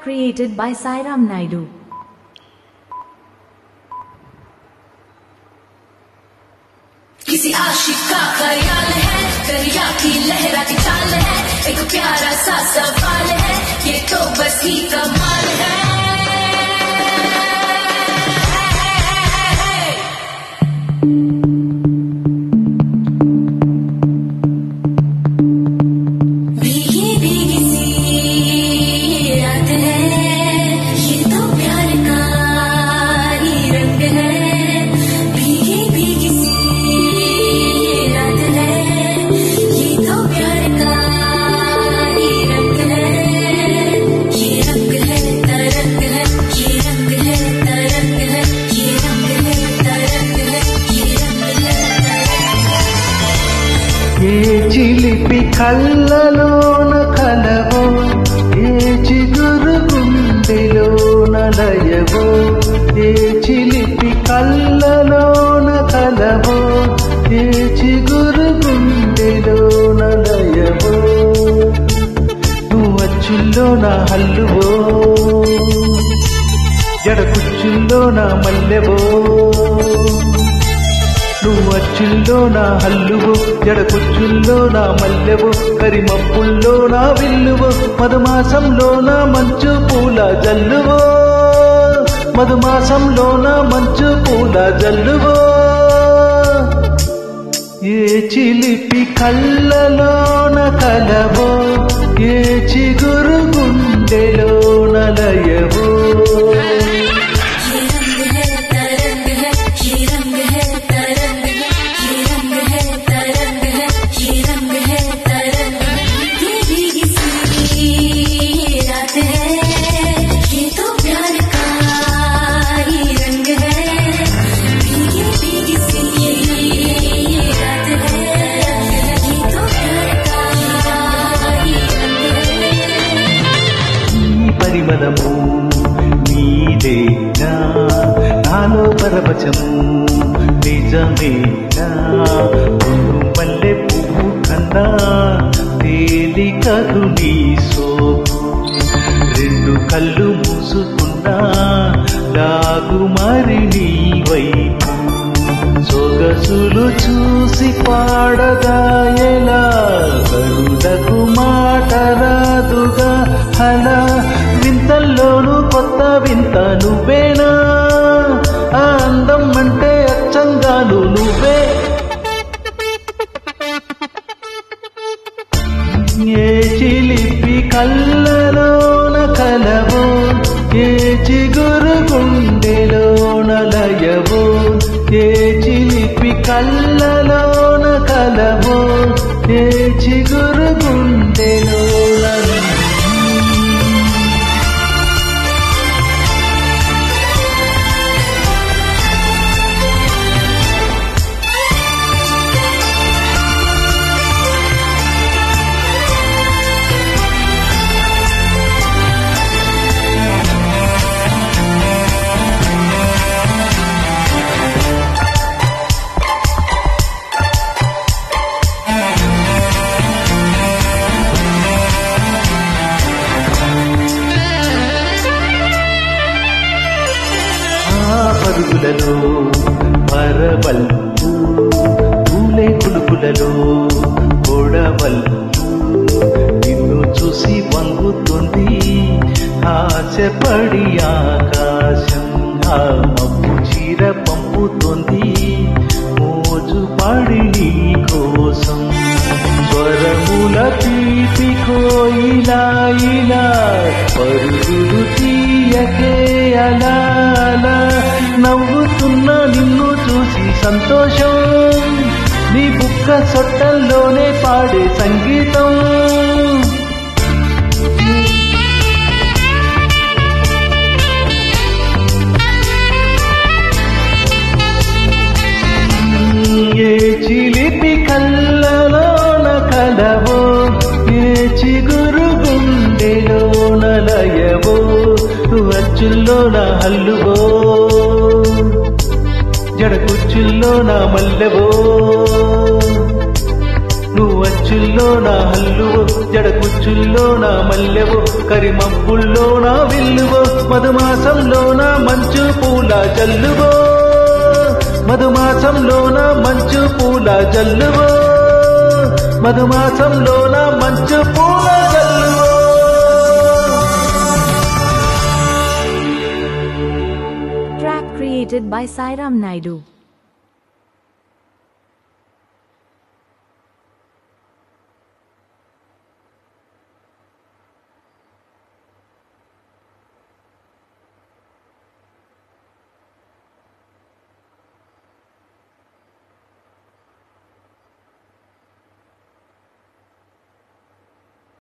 created by Sairam Naidu. किसी आशिक का ख्याल है, दरिया की लहरा की चाल है, एक प्यारा सा सवाल है, ये तो बस ही कमाल है। भीगी भीगी सी रात है, ये तो प्यार का ही रंग है। भीगी भीगी सी रात है, ये तो प्यार का ही रंग है। ये रंग है तरंग है, ये रंग है तरंग है, ये रंग है तरंग है, ये रंग है तरंग है। ఏ చిలిపి కళ్ళలోన కలవో, ఏ చిగురు గుండెలోన లయవో, ఏ చిలిపి కళ్ళలోన కలవో, ఏ చిగురు గుండెలోన లయవో, నువ్వు అచ్చుల్లో నా హల్లువో, జడకుచ్చుల్లో నా మల్లెవో, నువ్వు అచ్చుల్లో నా హల్లువు, జడకుచ్చుల్లో నా మల్లెవు, కరిమప్పుల్లో నా విల్లువు, మధుమాసంలో నా మంచు పూల జల్లువో, మధుమాసంలో నా మంచు పూల జల్లువో. ఏ చిలిపి కళ్ళలోన కలవో, ఏ చిగురు గుండెలోన లయవో. పరిమళము నీదేనా, నాలో పరవశము నిజమేనా, మల్లె పువ్వు కన్నా తేలికదు నీ సోపు, రెండు కళ్ళు మూసుకున్నా లాగు మరి నీ వైపు, సొగసులు చూసి పాడదాయలా, కరులకు మాట రాదుగా హలా, వింతల్లోనూ కొత్త వింత నువ్వేనా, ఆ అందం అంటే అచ్చంగాను నువ్వే. ఏ చిలిపి కళ్ళలోన కలవో, ఏ చిగురు గుండెలోన లయవో, ఏ చిలిపి కళ్ళలోన కలవో, ఏ చిగురు గుండెలోన. పరుగులలో పరవల్లు, పూలే కులుకులలో గొడవల్లు, నిన్ను చూసి వంగుతుంది ఆశపడి ఆకాశం, ఆ మబ్బు చీర పంపుతుంది మోజు పడి నీ కోసం, స్వరముల తీపి కోయిలా ఇలా పరుగులు తీయకే అలా అలా, నవ్వుతున్నా నిన్ను చూసి సంతోషం, నీ బుక్క సొట్టల్లోనే పాడే సంగీతం. ఏ చిలిపి కళ్ళలోన కలవో, ఏ చిగురు గుండెలోన లయవో, అచ్చుల్లో నా హల్లువో, జడకుచ్చుల్లో నా మల్లెవో, నువ్వు కుచ్చుల్లోన హల్లువో జడ కుచ్చుల్లోన మల్లెవో కరిమబ్బుల్లోన విల్లువో మధుమాసంలోన మంచు పూల జల్లువో మధుమాసంలోన మంచు పూల జల్లువో మధుమాసంలోన మంచు పూల జల్లువో. Track created by Sairam Naidu.